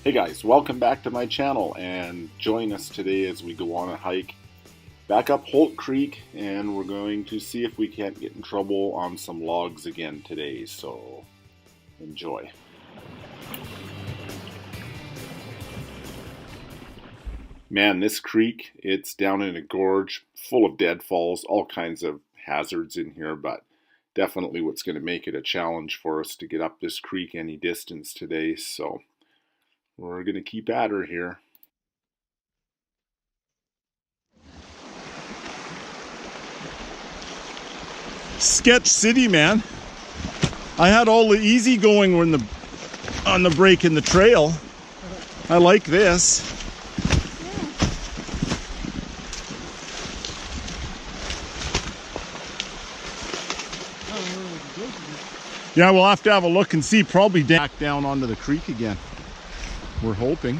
Hey guys, welcome back to my channel and join us today as we go on a hike back up Holt Creek, and we're going to see if we can't get in trouble on some logs again today, so enjoy. Man, this creek, it's down in a gorge full of deadfalls, all kinds of hazards in here, but definitely what's going to make it a challenge for us to get up this creek any distance today, so we're going to keep at her here. Sketch City, man. I had all the easy going when on the break in the trail. I like this. Yeah, we'll have to have a look and see. Probably back down onto the creek again. We're hoping.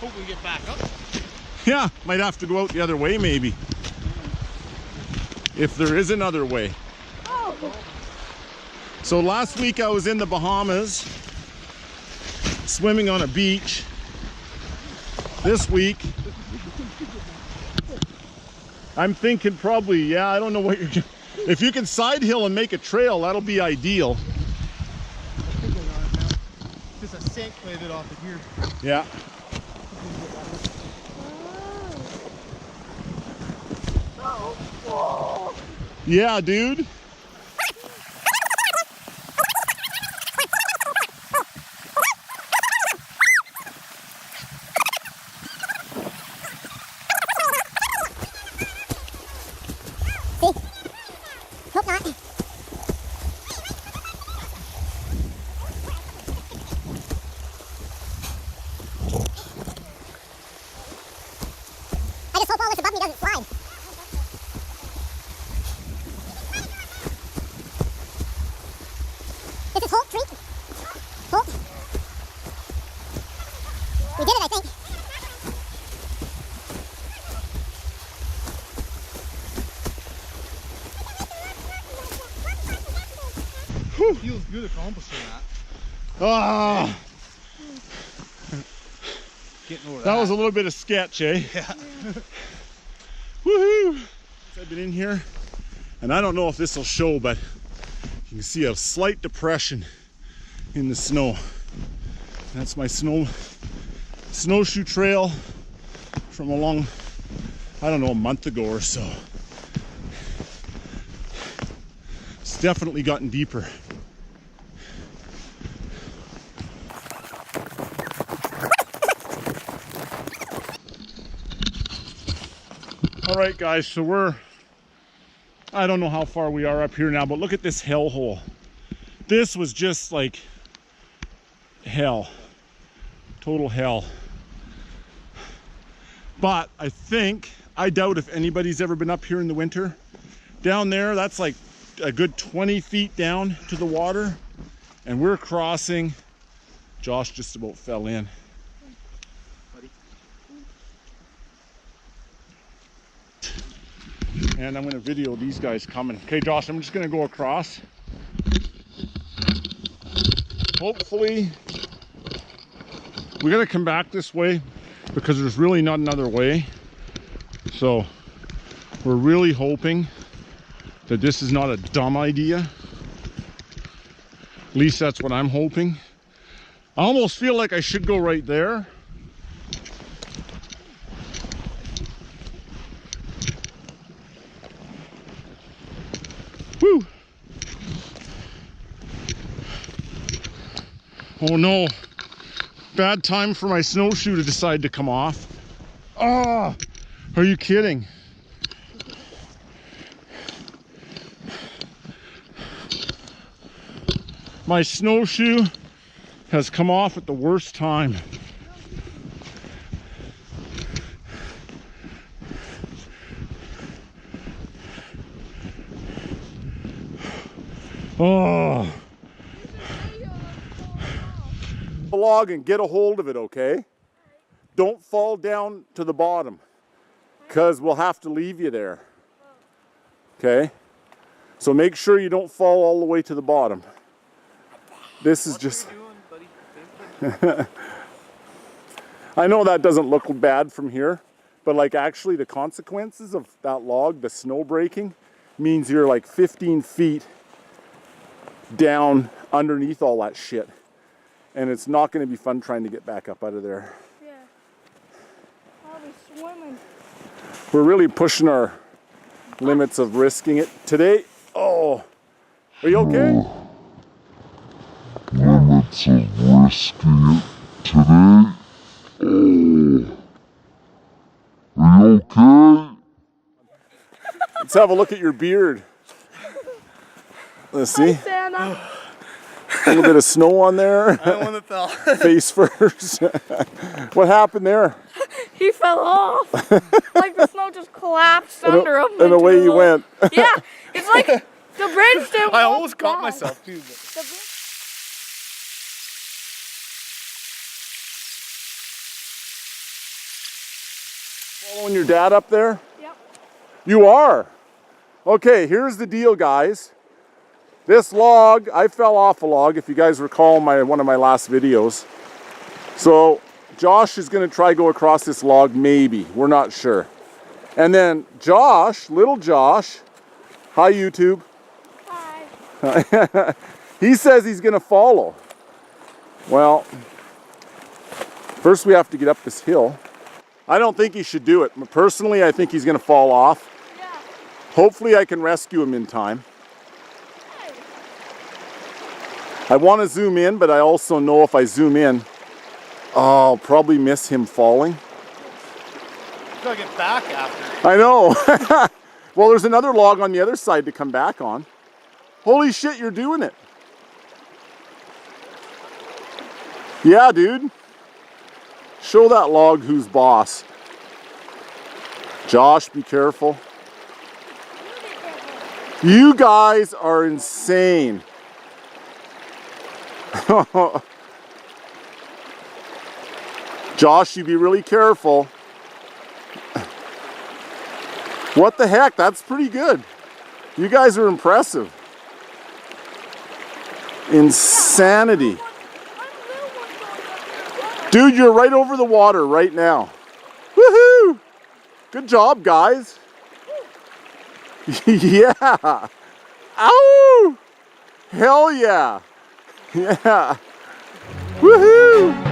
Hope we get back up. Yeah, might have to go out the other way maybe. If there is another way. Oh. So last week I was in the Bahamas swimming on a beach. This week I'm thinking probably, yeah, I don't know what you're doing. If you can side hill and make a trail, that'll be ideal. Just a sink laid it off of here. Yeah. Yeah, dude. Hope not. I just hope all this above me doesn't slide. This is Holt Creek. Holt. We did it, I think. Feels good accomplishing that. Ah, Getting over that was a little bit of sketch, eh? Yeah. Woohoo! I've been in here, and I don't know if this will show, but you can see a slight depression in the snow. That's my snowshoe trail from along, I don't know, a month ago or so. It's definitely gotten deeper. All right, guys, so I don't know how far we are up here now, but look at this hellhole. This was just like hell, total hell. But I doubt if anybody's ever been up here in the winter. Down there, that's like a good 20 feet down to the water, and we're crossing. Josh just about fell in. And I'm going to video these guys coming. Okay, Josh, I'm just going to go across. Hopefully, we're going to come back this way because there's really not another way. So, we're really hoping that this is not a dumb idea. At least that's what I'm hoping. I almost feel like I should go right there. Woo! Oh no, bad time for my snowshoe to decide to come off. Ah, are you kidding? My snowshoe has come off at the worst time. Oh. Log and get a hold of it, okay? Don't fall down to the bottom, because we'll have to leave you there. Okay? So make sure you don't fall all the way to the bottom. This is just... I know that doesn't look bad from here, but like actually the consequences of that log, the snow breaking, means you're like 15 feet down underneath all that shit. And it's not going to be fun trying to get back up out of there. Yeah. I'll be swimming. We're really pushing our limits of risking it today. Oh, are you okay? Limits of risking it today. Oh, are you okay? Let's have a look at your beard. Let's see. Santa. A little bit of snow on there. I don't want to fell. Face first. What happened there? He fell off. Like the snow just collapsed And under him. and away you went. Yeah, it's like the bridge didn't I walk almost caught back. myself too. The bridge- Following your dad up there? Yep. You are? Okay, here's the deal, guys. This log, I fell off a log, if you guys recall one of my last videos. So Josh is going to try go across this log, maybe. We're not sure. And then Josh, little Josh, hi YouTube. Hi. He says he's going to follow. Well, first we have to get up this hill. I don't think he should do it. Personally, I think he's going to fall off. Yeah. Hopefully I can rescue him in time. Hey. I want to zoom in, but I also know if I zoom in, I'll probably miss him falling. Gotta get back after. I know. Well, there's another log on the other side to come back on. Holy shit, you're doing it. Yeah, dude. Show that log who's boss. Josh, be careful. You guys are insane. Josh, you be really careful. What the heck? That's pretty good. You guys are impressive. Insanity. Dude, you're right over the water right now. Woohoo! Good job, guys. Yeah. Ow! Hell yeah. Yeah. Woohoo!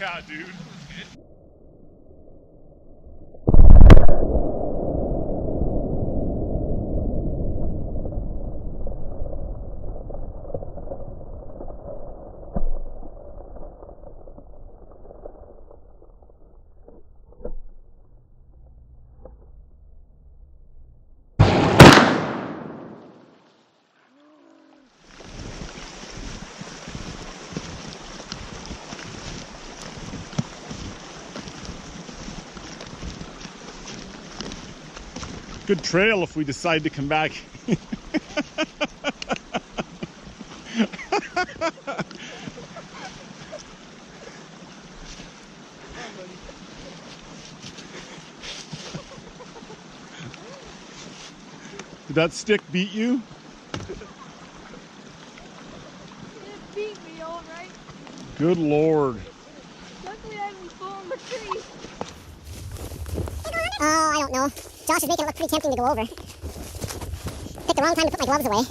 Yeah, dude. Good trail if we decide to come back. Did that stick beat you? It beat me, all right. Good Lord. Luckily, I didn't fall in the tree. Oh, I don't know. Josh is making it look pretty tempting to go over. Picked the wrong time to put my gloves away.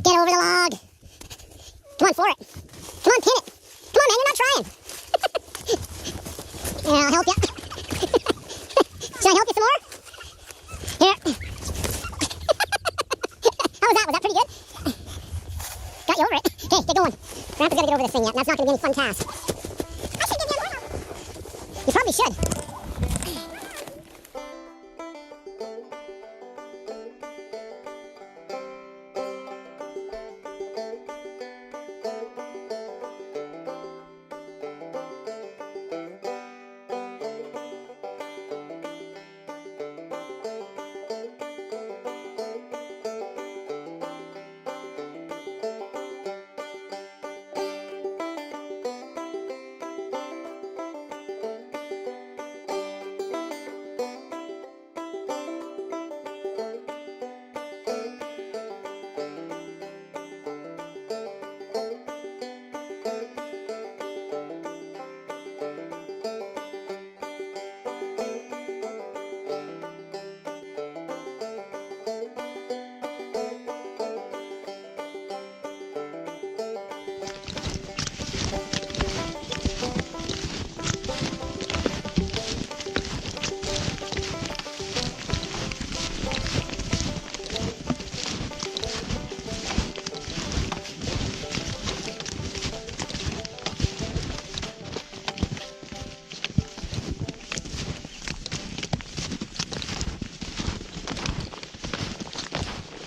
Get over the log. Come on, for it. Come on, pin it. Come on, man, you're not trying. Yeah, I'll help you. yet. That's not going to be any fun task. I should give you a warm-up. You probably should.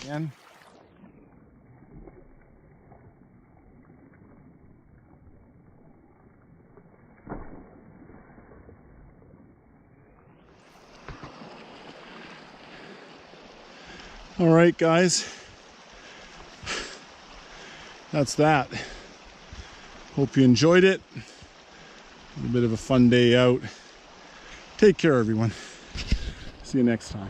Again. All right, guys. That's that. Hope you enjoyed it. A bit of a fun day out. Take care, everyone. See you next time.